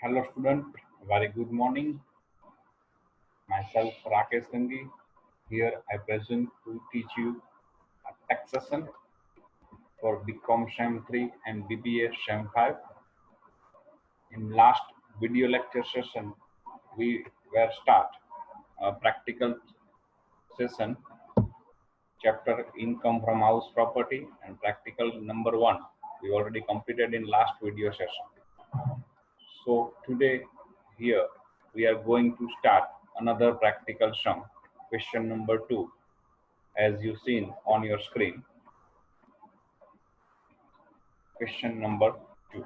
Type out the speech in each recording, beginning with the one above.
Hello student, very good morning. Myself Rakesh Gangi. Here I present to teach you a tech session for BCom SEM 3 and BBA SEM 5. In last video lecture session, we were start a practical session, chapter income from house property and practical number 1. We already completed in last video session. So today here we are going to start another practical sum, question number 2, as you seen on your screen. Question number 2.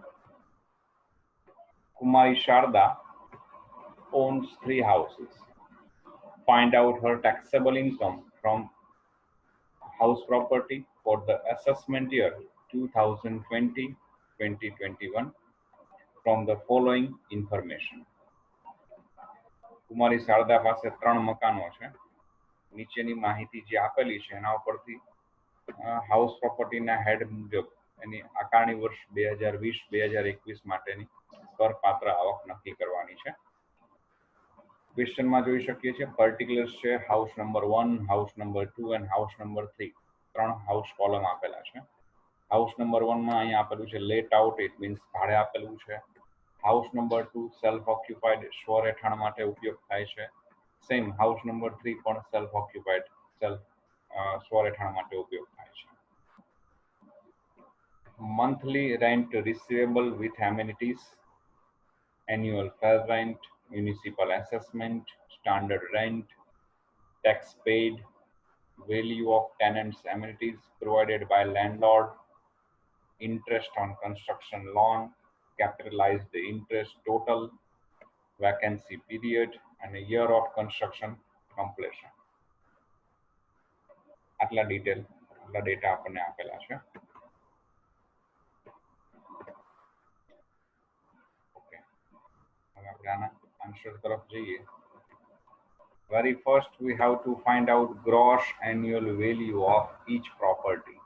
Kumari Sharda owns 3 houses. Find out her taxable income from house property for the assessment year 2020-2021 from the following information. કુમારી શારદા પાસે 3 મકાનો છે. નીચેની માહિતી જે આપેલી છે એના ઉપરથી હાઉસ પ્રોપર્ટીના હેડ મુજબ એની આકારણી વર્ષ 2020-2021 માટેની કરપાત્ર આવક નક્કી કરવાની છે. ક્વેશ્ચનમાં જોઈ શકીએ છીએ પર્ટિક્યુલર્સ છે house number 1, house number 2 and house number 3. 3 house column આપેલા છે. હાઉસ નંબર 1 માં અહીંયા આપેલું છે લેટ આઉટ, ઇટ મીન્સ ભાડે આપેલું છે. હાઉસ નંબર 2 સેલ્ફ ઓક્યુપાઈડ સ્વરેઠાણ માટે ઉપયોગ થાય છે. સેમ હાઉસ નંબર 3 પણ સેલ્ફ ઓક્યુપાઈડ સ્વરેઠાણ માટે ઉપયોગ થાય છે. Monthly rent receivable with amenities, annual fair rent, municipal assessment, standard rent, tax paid, value of tenants' amenities provided by landlord, interest on construction loan, capitalized interest total, vacancy period, and a year of construction completion. આટલા data આપણને આપેલા છે. Okay, હવે આપણે આના answer તરફ જઈએ. Very first we have to find out gross annual value of each property.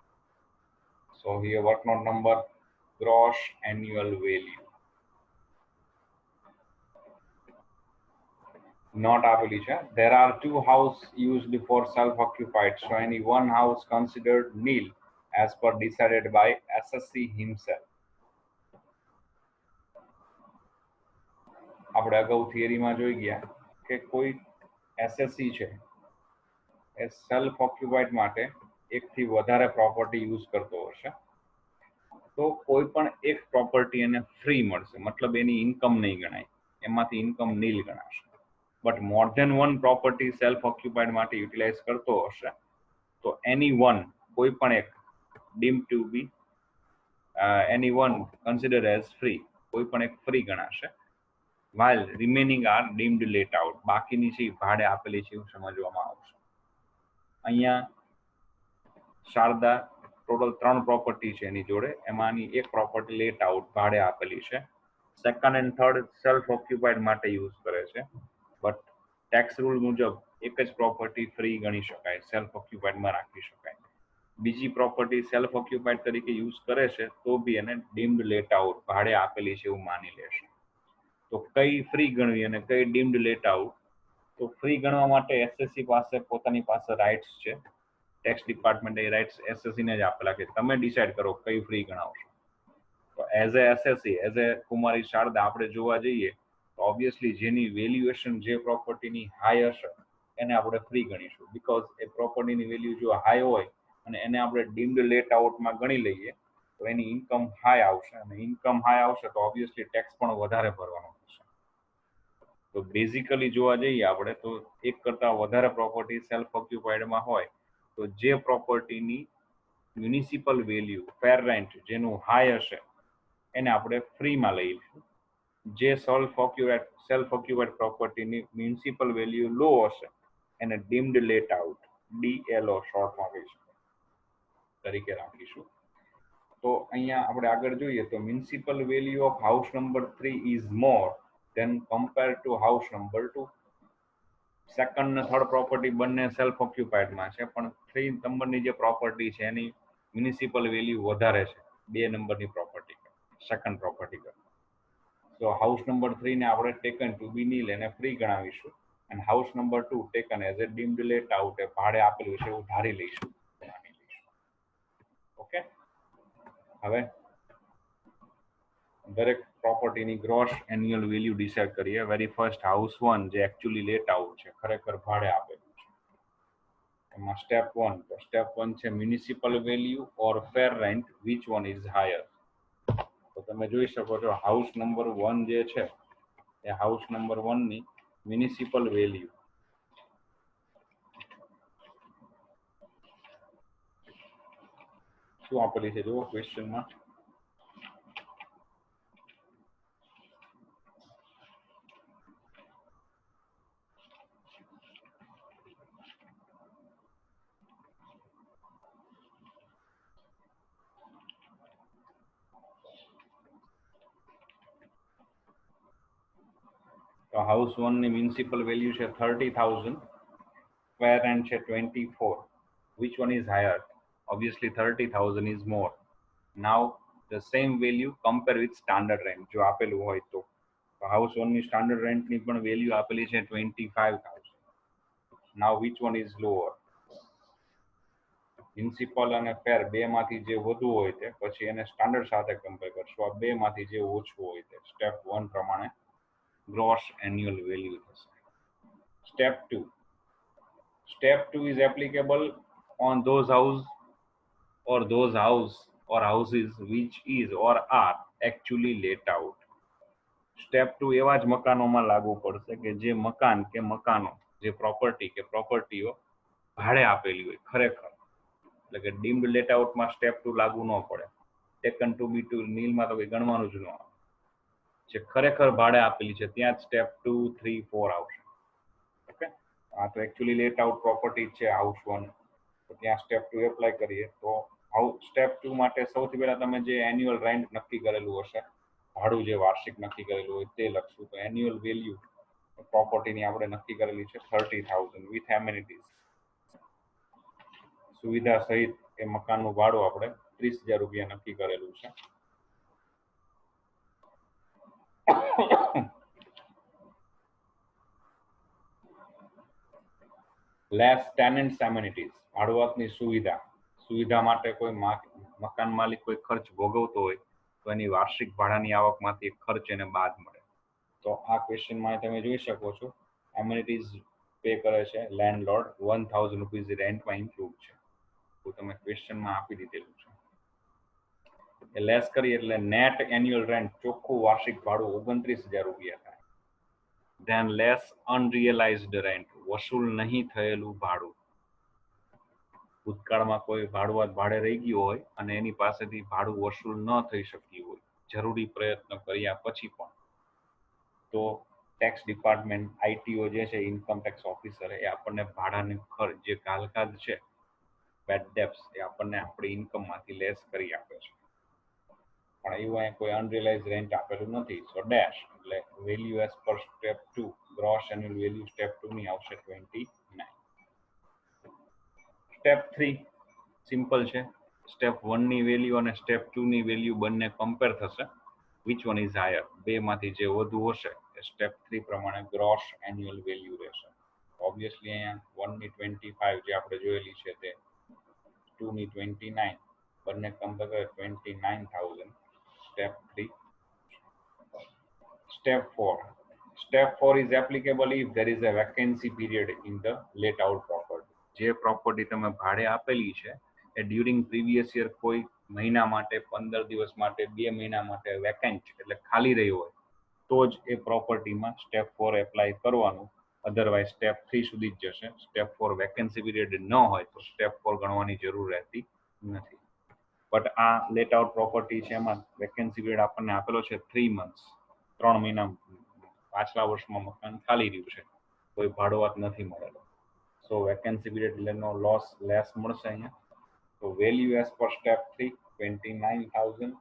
So here work note number gross annual value. Not આપેલી છે. There are 2 houses used for self-occupied, so any one house considered nil as per decided by SSC himself. આપણે અગાઉ થિયરીમાં જોઈ ગયા કે કોઈ SSC છે એ self occupied માટે એકથી વધારે પ્રોપર્ટી યુઝ કરતો હશે તો કોઈ પણ એક પ્રોપર્ટી એને ફ્રી મળશે, મતલબ એની ઇન્કમ નહીં ગણાય, એમાંથી ઇન્કમ નીલ ગણાશે. But more than one property self occupied માટે યુટિલાઇઝ કરતો હશે તો એની વન કોઈ પણ એક deem to be any one consider as free, કોઈ પણ એક ફ્રી ગણાશે. while remaining are deemed let out. બાકીની છે ભાડે આપેલી છે એવું સમજવામાં આવશે. અહીંયા શારદા ટોટલ 3 પ્રોપર્ટી છે એની જોડે, એમાંની એક પ્રોપર્ટી લેટ આઉટ ભાડે આપેલી છે. Second and third self occupied માટે યુઝ કરે છે, બટ ટેક્સ રૂલ મુજબ એક જ પ્રોપર્ટી ફ્રી ગણી શકાય, સેલ્ફ ઓક્યુપાઈડમાં રાખી શકાય. બીજી પ્રોપર્ટી સેલ્ફ ઓક્યુપાઈડ તરીકે યુઝ કરે છે તો બી એને ડીમ્ડ લેટ આઉટ ભાડે આપેલી છે એવું માની લેશે. તો કઈ ફ્રી ગણવી અને કઈ ડીમ્ડ લેટ આઉટ? તો ફ્રી ગણવા માટે એસએસસી પાસે પોતાની પાસે રાઇટ્સ છે. ટેક્સ ડિપાર્ટમેન્ટ એ રાઇટ્સ એસએસસી ને જ આપેલા કે તમે ડિસાઈડ કરો કઈ ફ્રી ગણાવશો. તો as a SSC, as a Kumari Sharda આપણે જોવા જઈએ તો ઓબ્વિયસલી જેની વેલ્યુએશન જે પ્રોપર્ટીની હાઈ હશે એને આપણે ફ્રી ગણીશું, બીકોઝ એ પ્રોપર્ટીની વેલ્યુ જો હાઈ હોય અને એને આપણે ડીમ્ડ લેટ આઉટમાં ગણી લઈએ તો એની ઇન્કમ હાઈ આવશે, અને ઇન્કમ હાઈ આવશે તો ઓબ્વિયસલી ટેક્સ પણ વધારે ભરવાનો થશે. તો બેઝિકલી જોવા જઈએ આપણે તો એક કરતાં વધારે પ્રોપર્ટી સેલ્ફ ઓક્યુપાઈડમાં હોય તો જે પ્રોપર્ટીની મ્યુનિસિપલ વેલ્યુ ફેર રેન્ટ જેનું હાઈ હશે એને આપણે ફ્રીમાં લઈ લઈશું. જે સેલ્ફ ઓક્યુપાઈડ પ્રોપર્ટીની મ્યુનિસિપલ વેલ્યુ લો હશે એને ડીમ્ડ લેટ આઉટ, DLO શોર્ટમાં કહી શકાય તરીકે રાખીશું. તો અહીંયા આપણે આગળ જોઈએ તો municipal value of house number 3 is more than compare to house number 2. Second ને થર્ડ પ્રોપર્ટી બંને સેલ્ફ ઓક્યુપાઈડમાં છે, પણ 3 નંબરની જે પ્રોપર્ટી છે એની મ્યુનિસિપલ વેલ્યુ વધારે છે 2 નંબરની પ્રોપર્ટી, સેકન્ડ પ્રોપર્ટી કરતા. તો હાઉસ નંબર 3 ને આપણે ટેકન ટુ બી નીલ એને ફ્રી ગણાવીશું અને house number 2 taken as a deemed let out એ ભાડે આપેલું છે એવું ધારી લઈશું. ઓકે, હવે દરેક પ્રોપર્ટીની ગ્રોસ એન્યુઅલ વેલ્યુ ડિસાઇડ કરીએ. વેરી ફર્સ્ટ હાઉસ 1 જે એકચ્યુઅલી લેટ આઉટ છે, ખરેખર ભાડે આપેલું છે. એમાં સ્ટેપ 1, તો સ્ટેપ 1 છે municipal value or fair rent, which one is higher. તો તમે જોઈ શકો છો હાઉસ નંબર 1 જે છે એ હાઉસ નંબર 1 ની મ્યુનિસિપલ વેલ્યુ શું આપેલી છે જુઓ ક્વેશ્ચનમાં. તો હાઉસ 1 ની મ્યુનિસિપલ વેલ્યુ છે 30,000, સ્ક્વેર રેન્ટ છે 24. which one is higher? Obviously 30,000 is more. Now the same value compare with standard rent. જો આપેલું હોય તો હાઉસ 1 ની સ્ટાન્ડર્ડ રેન્ટ ની પણ વેલ્યુ આપેલી છે 25,000. now which one is lower? Municipal અને ફેર બે માંથી જે વધુ હોય તે પછી એને સ્ટાન્ડર્ડ સાથે કમ્પેર કરશું. આ બે માંથી જે ઓછું હોય તે સ્ટેપ 1 પ્રમાણે gross annual value થશે. Step 2. Step 2 is applicable on those houses or houses which is or are actually let out. Step 2 એવા જ મકાનોમાં લાગુ પડશે કે જે મકાન કે મકાનો, જે પ્રોપર્ટી કે પ્રોપર્ટીઓ ભાડે આપેલી હોય ખરેખર. એટલે કે ડીમ્ડ લેટ આઉટમાં સ્ટેપ 2 લાગુ ન પડે. ટેકન ટુ બી ટુ નીલમાં તો કંઈ ગણવાનું જ ન આવે. જે ખરેખર ભાડે આપેલી છે ત્યાં જ સ્ટેપ 2, 3, 4 આવશે. ઓકે, આ તો એકચ્યુઅલી લેટ આઉટ પ્રોપર્ટી છે હાઉસ 1, તો ત્યાં સ્ટેપ 2 એપ્લાય કરીએ. તો સ્ટેપ 2 માટે સૌથી પહેલા તમે જે એન્યુઅલ રેન્ટ નક્કી કરેલું હશે, ભાડું જે વાર્ષિક નક્કી કરેલું હોય તે લખશું. તો એન્યુઅલ વેલ્યુ પ્રોપર્ટીની આપણે નક્કી કરેલી છે 30,000 વિથ એમિનિટીઝ. સુવિધા સહિત એ મકાનનું ભાડું આપણે 30,000 રૂપિયા નક્કી કરેલું છે. લેસ ટેનન્ટ્સ એમિનિટીઝ, ભાડુઆતની સુવિધા માટે કોઈ મકાન માલિક કોઈ ખર્ચ ભોગવતો હોય તો એની વાર્ષિક ભાડાની આવકમાંથી એક ખર્ચ એને બાદ મળે. તો આ ક્વેશ્ચનમાં તમે જોઈ શકો છો એમિનિટીઝ પે કરે છે લેન્ડલોર્ડ, 1,000 રૂપીઝ રેન્ટમાં ઇન્ક્લુડ છે. તો તમે ક્વેશ્ચનમાં આપી દીધેલું છે. એ લેસ કરી એટલે નેટ એન્યુઅલ રેન્ટ, ચોખ્ખું વાર્ષિક ભાડું 29,000 રૂપિયા થાય. ધેન લેસ અનરિયલાઇઝડ રેન્ટ, વસૂલ નહીં થયેલું ભાડું. ભૂતકાળમાં કોઈ ભાડુઆત ભાડે રહી ગયું હોય અને એની પાસેથી ભાડું વસૂલ ન થઈ શક્યું હોય જરૂરી પ્રયત્ન કર્યા પછી પણ, તો ટેક્સ ડિપાર્ટમેન્ટ, આઈટીઓ જે છે ઇન્કમ ટેક્સ ઓફિસર, એ આપણને ભાડાની ખર્ચ જે કાલકાદ છે, બેડ ડેપ્સ, એ આપણને આપણી ઇન્કમમાંથી લેસ કરી આપે છે. પણ એવું અહીંયા કોઈ અનરિયલાઇઝ રેન્ટ આપેલું નથી. સો ડેશ એટલે value as per step 2, gross annual value step 2 ની આવશે 29. સ્ટેપ 3 સિમ્પલ છે. સ્ટેપ 1 ની વેલ્યુ અને સ્ટેપ 2 ની વેલ્યુ બંને કમ્પેર થશે. વિચ વન ઇઝ હાયર, બે માંથી જે વધુ હશે એ સ્ટેપ 3 પ્રમાણે ગ્રોસ એન્યુઅલ વેલ્યુ રહેશે. ઓબ્વિયસલી અહીંયા 1 ની 25 જે આપણે જોયેલી છે તે, 2 ની 29, બંને કમ્પેર કરે 29,000. Step 3. Step 4. Step 4 is applicable if there is a vacancy period in the let out property. જે પ્રોપર્ટી તમે ભાડે આપેલી છે એ ડ્યુરિંગ પ્રીવિયસ યર કોઈ મહિના માટે, 15 દિવસ માટે, 2 મહિના માટે વેકેન્ટ એટલે ખાલી રહી હોય તો જ એ પ્રોપર્ટીમાં સ્ટેપ 4 એપ્લાય કરવાનું. અધરવાઇઝ સ્ટેપ 3 સુધી જ જશે. સ્ટેપ 4 વેકેન્સી પીરિયડ ન હોય તો સ્ટેપ 4 ગણવાની જરૂર રહેતી નથી. બટ આ લેટ આઉટ પ્રોપર્ટી છે એમાં વેકેન્સી પીરિયડ આપણને આપેલો છે 3 months, 3 મહિના પાછલા વર્ષમાં મકાન ખાલી રહ્યું છે, કોઈ ભાડુઆત નથી મળેલો. સો વેકેન્સી પીરિયડ લેનો લોસ લેસ મળશે અહીંયા. તો value as per step 3 29,000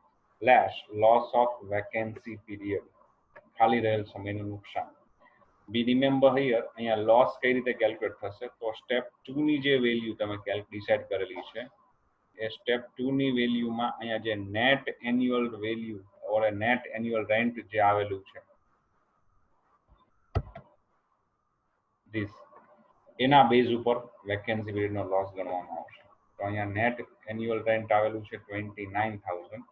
less loss of vacancy period, ખાલી રહેલ સમયનું નુકસાન. બી રિમેમ્બર હિયર અહીંયા લોસ કઈ રીતે કેલ્ક્યુલેટ થશે, તો સ્ટેપ 2 ની જે વેલ્યુ તમે ડિસાઇડ કરેલી છે એ સ્ટેપ 2 ની વેલ્યુમાં અહીંયા જે નેટ એન્યુઅલ વેલ્યુ ઓર એ નેટ એન્યુઅલ રેન્ટ જે આવેલું છે ધીસ, એના બેઝ ઉપર વેકેન્સી પીરિયડનો લોસ ગણવામાં આવશે. તો અહીંયા નેટ એન્યુઅલ રેન્ટ આવેલું છે 29,000.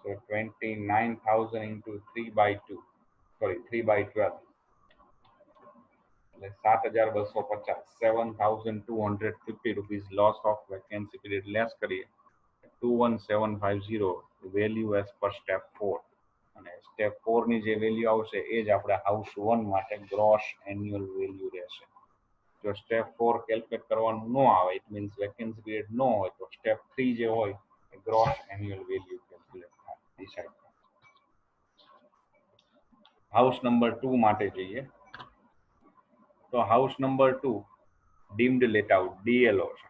સો 29,000 into 3/2, સોરી 3/12, એટલે 7,250, 7,250 rupees loss of vacancy period less કરીએ 21,750 વેલ્યુ એઝ પર સ્ટેપ 4. અને સ્ટેપ 4 ની જે વેલ્યુ આવશે એ જ આપણે હાઉસ 1 માટે ગ્રોસ એન્યુઅલ વેલ્યુ રહેશે. જો સ્ટેપ 4 કેલ્ક્યુલેટ કરવાનું ન આવે, ઇટ મીન્સ વેકેન્સી પીરિયડ ન હોય, તો સ્ટેપ 3 જે હોય એ ગ્રોસ એન્યુઅલ વેલ્યુ કેલ્ક્યુલેટ થાય, ડિસાઇડ થાય. હાઉસ નંબર 2 માટે જઈએ તો house number 2 deemed let out DLO છે,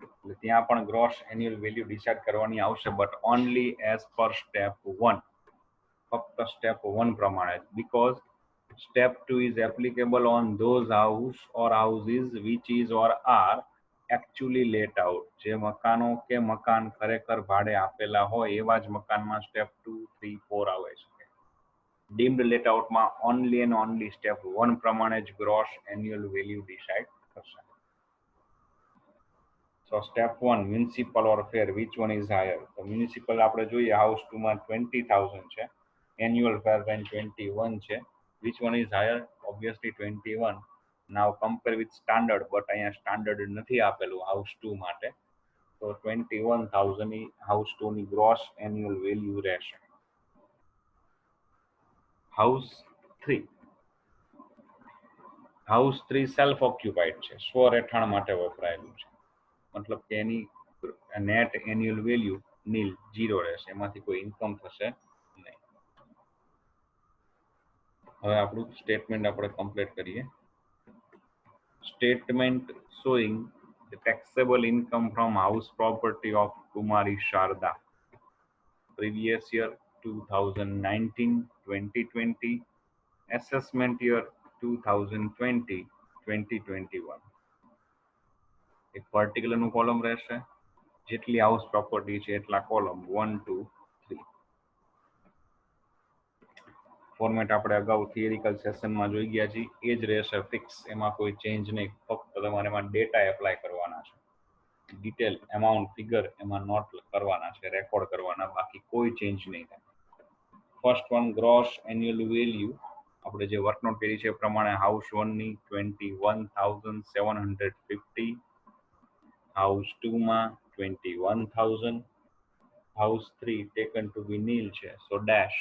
એટલે ત્યાં પણ ગ્રોસ એન્યુઅલ વેલ્યુ ડિસાઇડ કરવાની આવશે, but only as per step 1, ફક્ત સ્ટેપ 1 પ્રમાણે, because step 2 is applicable on those house or houses which is or are actually let out. જે મકાનો કે મકાન ખરેખર ભાડે આપેલા હોય એવા જ મકાનમાં સ્ટેપ 2, 3, 4 આવે છે. ડીમ્ડ લેટ આઉટમાં ઓનલી એન્ડ ઓનલી સ્ટેપ 1 પ્રમાણે જ ગ્રોસ એન્યુઅલ વેલ્યુ ડિસાઇડ થશે. So step 1 municipal or fair, which one is higher? તો મ્યુનિસિપલ આપણે જોઈએ હાઉસ 2 માં 20,000 છે, એન્યુઅલ ફેર રેન્ટ 21 છે. Which one is higher? Obviously 21. Now compare with standard, but અહીંયા સ્ટાન્ડર્ડ નથી આપેલું હાઉસ 2 માટે, તો 21,000 ની હાઉસ 2 ની ગ્રોસ એન્યુઅલ વેલ્યુ રહેશે. હાઉસ 3, હાઉસ 3 સેલ્ફ ઓક્યુપાઈડ છે, સ્વ રહેઠાણ માટે વપરાયેલું છે, મતલબ કે એની નેટ એન્યુઅલ વેલ્યુ નીલ, 0 રહેશે, એમાંથી કોઈ ઇન્કમ થશે નહીં. હવે આપણું સ્ટેટમેન્ટ આપણે કમ્પ્લીટ કરીએ. Statement showing the taxable income from house property of Kumari Sharda, previous year 2019-2020, assessment year 2020-2021. એક પર્ટિક્યુલરનું કોલમ રહેશે, જેટલી હાઉસ પ્રોપર્ટી છે એટલા કોલમ 1, 2, 3. ફોર્મેટ આપણે અગાઉ થિયરિકલ સેશનમાં જોઈ ગયા છીએ, એ જ રહેશે ફિક્સ, એમાં કોઈ ચેન્જ નહીં, ફક્ત તમારે એમાં ડેટા એપ્લાય કરવાના છે, ડિટેલ એમાઉન્ટ ફિગર એમાં નોટ કરવાના છે, રેકોર્ડ કરવાના, બાકી કોઈ ચેન્જ નહીં થાય. First one gross annual value, આપણે જે વર્કનોટ કરી છે એ પ્રમાણે હાઉસ 1 ની 21,750, હાઉસ 2 માં 21,000, હાઉસ 3 ટેકન ટુ બી નીલ છે, સો dash.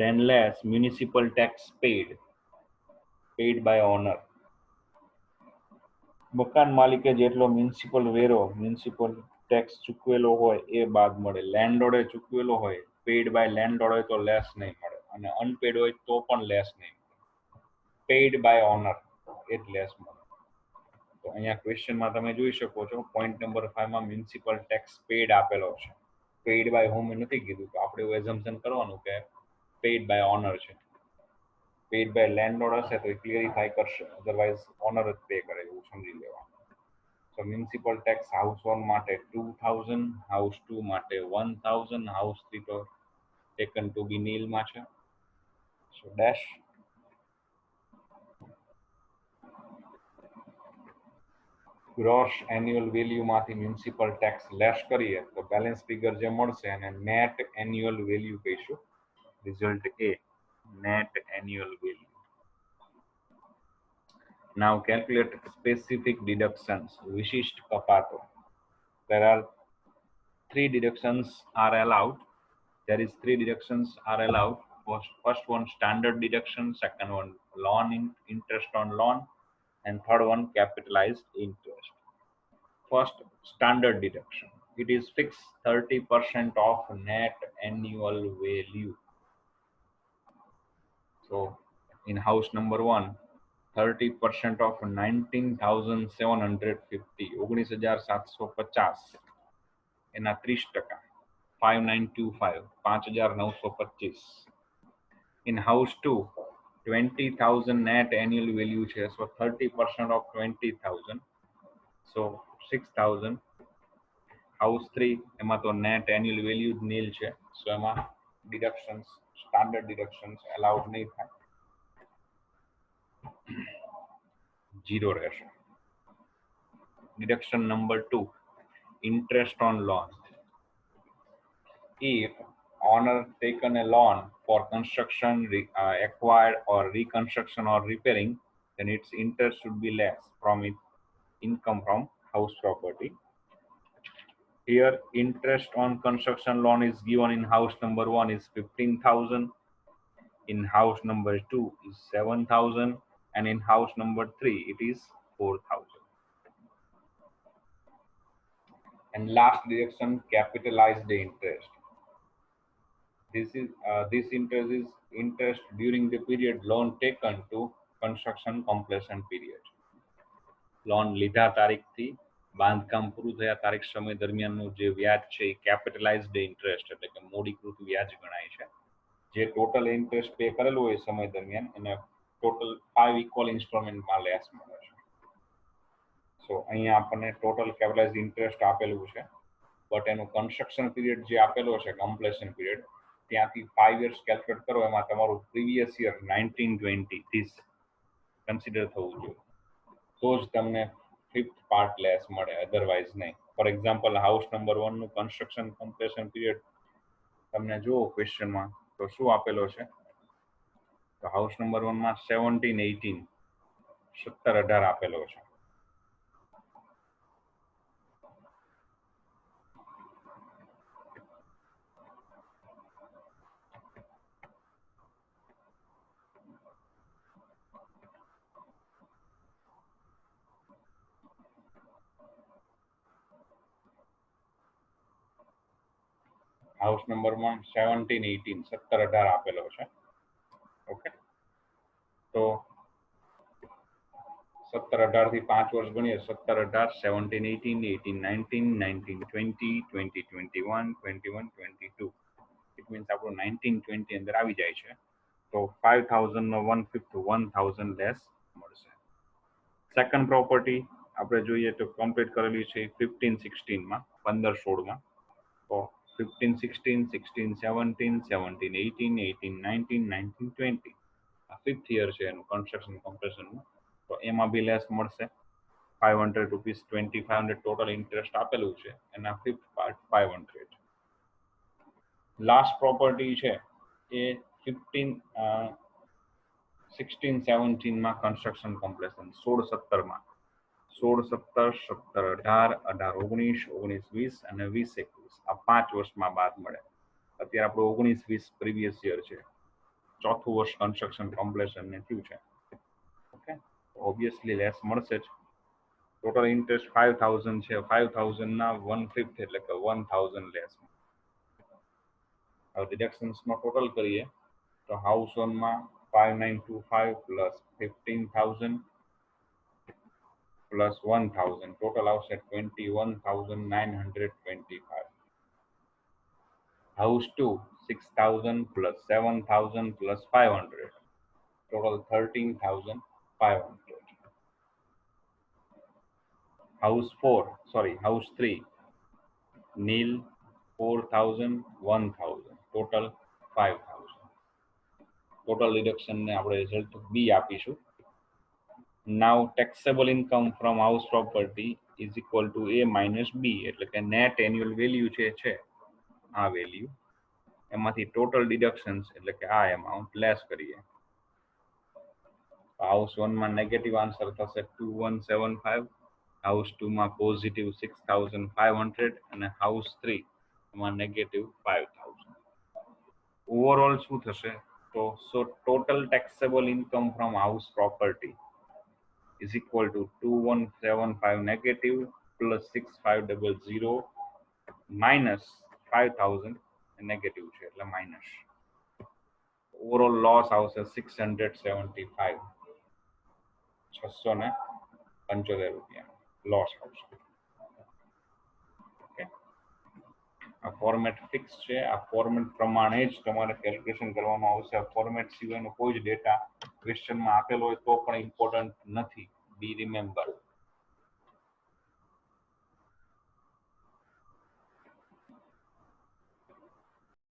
Then less municipal tax paid by owner. મકાન માલિકે જેટલો મ્યુનિસિપલ વેરો, મ્યુનિસિપલ ટેક્સ ચૂકવેલો હોય એ બાદ મળે. લેન્ડલોર્ડે ચૂકવેલો હોય, પેઇડ બાય લેન્ડલોર્ડ હોય તો લેસ નહીં મળે, અને અનપેડ હોય તો પણ લેસ નહીં મળે. પેઇડ બાય ઓનર એ જ લેસ મળે. તો અહીંયા ક્વેશ્ચનમાં તમે જોઈ શકો છો, પોઈન્ટ નંબર 5 માં મ્યુનિસિપલ ટેક્સ પેઇડ આપેલો છે, પેઇડ બાય હોમ નથી કીધું, તો આપણે એવું એઝમ્પશન કરવાનું કે પેઇડ બાય ઓનર છે. પેઇડ બાય લેન્ડલોર્ડ હશે તો એ ક્લિયરિફાઈ કરશે, અધરવાઇઝ ઓનર જ પે કરે એવું સમજી લેવાનું. સો મ્યુનિસિપલ ટેક્સ હાઉસ 1 માટે 2,000, હાઉસ 2 માટે 1,000, હાઉસ 3 તો ટેકન ટુ બી નીલ માં છે, સો ડેશ. ગ્રોસ એન્યુઅલ વેલ્યુ માંથી મ્યુનિસિપલ ટેક્સ લેસ કરીએ તો બેલેન્સ ફિગર જે મળશે એને નેટ એન્યુઅલ વેલ્યુ કહીશું. રિઝલ્ટ એ net annual value. Now calculate specific deductions, વિશિષ્ટ કપાતો. There are 3 deductions are allowed. There is 3 deductions are allowed. First one standard deduction, second one loan interest on loan, and third one capitalized interest. First, standard deduction. It is fixed 30% of net annual value. So in house number 1, 30% of 19,750, 19,750 એના 30%, 5,925, 5,925. In house 2, 20,000 net annual value છે, so 30% of 20,000, so 6,000. House 3 એમાં તો net annual value જ નીલ છે, સો એમાં ડિડક્શન્સ standard ડિડક્શન્સ allowed નહીં થાય, 0 રહેશે. Deduction number 2, interest on loan. If owner taken a loan for construction, acquired or reconstruction or repairing, then its interest should be less from its income from house property. Here, interest on construction loan is given in house number 1 is 15,000, in house number 2 is 7,000, and in house number 3 it is 4,000. And last deduction, capitalized interest. This interest is interest during the period loan taken to construction completion period. Loan લીધા તારીખથી બાંધકામ પૂરું થયા તારીખ સમય દરમિયાનનું જે વ્યાજ છે એ કેપિટલાઇઝડ ઇન્ટરેસ્ટ એટલે કે મૂડીકૃત વ્યાજ ગણાય છે. જે ટોટલ ઇન્ટરેસ્ટ પે કરેલું હોય સમય દરમિયાન એને ટોટલ 5 ઇક્વલ ઇન્સ્ટોલમેન્ટમાં લેસ મળે છે. સો અહીંયા આપણને ટોટલ કેપિટલાઇઝડ ઇન્ટરેસ્ટ આપેલું છે, બટ એનું કન્સ્ટ્રક્શન પીરિયડ જે આપેલો છે કમ્પ્લેશન પીરિયડ ત્યાંથી 5 years કેલ્ક્યુલેટ કરો એમાં તમારું પ્રીવિયસ યર 1920 ધીસ કન્સિડર થવું જોઈએ, તો જ તમને 5th પાર્ટ લેસ મળે, અધરવાઇઝ નહીં. ફોર એક્ઝામ્પલ હાઉસ નંબર 1 નું કન્સ્ટ્રક્શન કમ્પ્લેશન પીરિયડ તમને જુઓ ક્વેશ્ચનમાં તો શું આપેલો છે, તો હાઉસ નંબર 1 માં 1718 1718 આપેલો છે. હાઉસ નંબરમાં 1718 1718 આપેલો છે. ઓકે, તો 1718 થી 5 વર્ષ ગણીએ 1718 1718 1819 1920 2021 21 22 ઇટ મીન્સ આપણું 1920 અંદર આવી જાય છે, તો 5000 નો 1/5 1000 લેસ મળશે. સેકન્ડ પ્રોપર્ટી આપણે જોઈએ તો કમ્પ્લીટ કરેલી છે 1516 માં 1516 માં, તો 1516 16 17 17 18 18 19 19 20 આ 5th યર છે એનું કન્સ્ટ્રક્શન કમ્પ્લેશનનું, તો એમાં બી લેસ મળશે 500 રૂપીસ 2500 ટોટલ ઇન્ટરેસ્ટ આપેલું છે એના 5th પાર્ટ 500. લાસ્ટ પ્રોપર્ટી છે એ 1617 માં કન્સ્ટ્રક્શન કમ્પ્લેશન 1617 માં 1617 1718 1819 1920 અને 2021 આ 5 વર્ષમાં બાદ મળે. અત્યારે આપણું 1920 પ્રીવિયસ યર છે, ચોથું વર્ષ કન્સ્ટ્રક્શન કમ્પ્લેશન ને થયું છે. ઓકે, ઓબ્વિયસલી લેસ મળશે જ. ટોટલ ઇન્ટરેસ્ટ 5000 છે, 5000 ના 1/5 એટલે કે 1000 લેસ. હવે ડિડક્શન્સ નો ટોટલ કરીએ તો હાઉસ 1 માં 5925 પ્લસ 15000 પ્લસ 1000 ટોટલ આવશે 21925. House 2 6000 plus 7000 plus 500 total 13,500. House 3 nil 4,000 1,000 total 5,000. Total deduction ને આપણે રિઝલ્ટ B આપીશું. Now taxable income from house property is equal to A minus B, એટલે કે net annual value છે આ વેલ્યુ એમાંથી ટોટલ ડિડક્શન્સ એટલે કે આ એમાઉન્ટ લેસ કરીએ. હાઉસ 1 માં નેગેટિવ આન્સર થશે 2175, હાઉસ 2 માં પોઝિટિવ 6500 અને હાઉસ 3 માં નેગેટિવ 5000. ઓવરઓલ શું થશે તો total taxable income from house property is equal to 2175 negative plus 6500 minus 5000 negative છે એટલે માઇનસ. ઓવરઓલ લોસ આવશે 675 ₹675 લોસ આવશે. ઓકે, આ ફોર્મેટ ફિક્સ છે, આ ફોર્મેટ પ્રમાણે જ તમારે કેલ્ક્યુલેશન કરવામાં આવશે. આ ફોર્મેટ સિવાયનો કોઈ જ ડેટા ક્વેશ્ચનમાં આપેલો હોય તો પણ ઇમ્પોર્ટન્ટ નથી, બી રિમેમ્બર.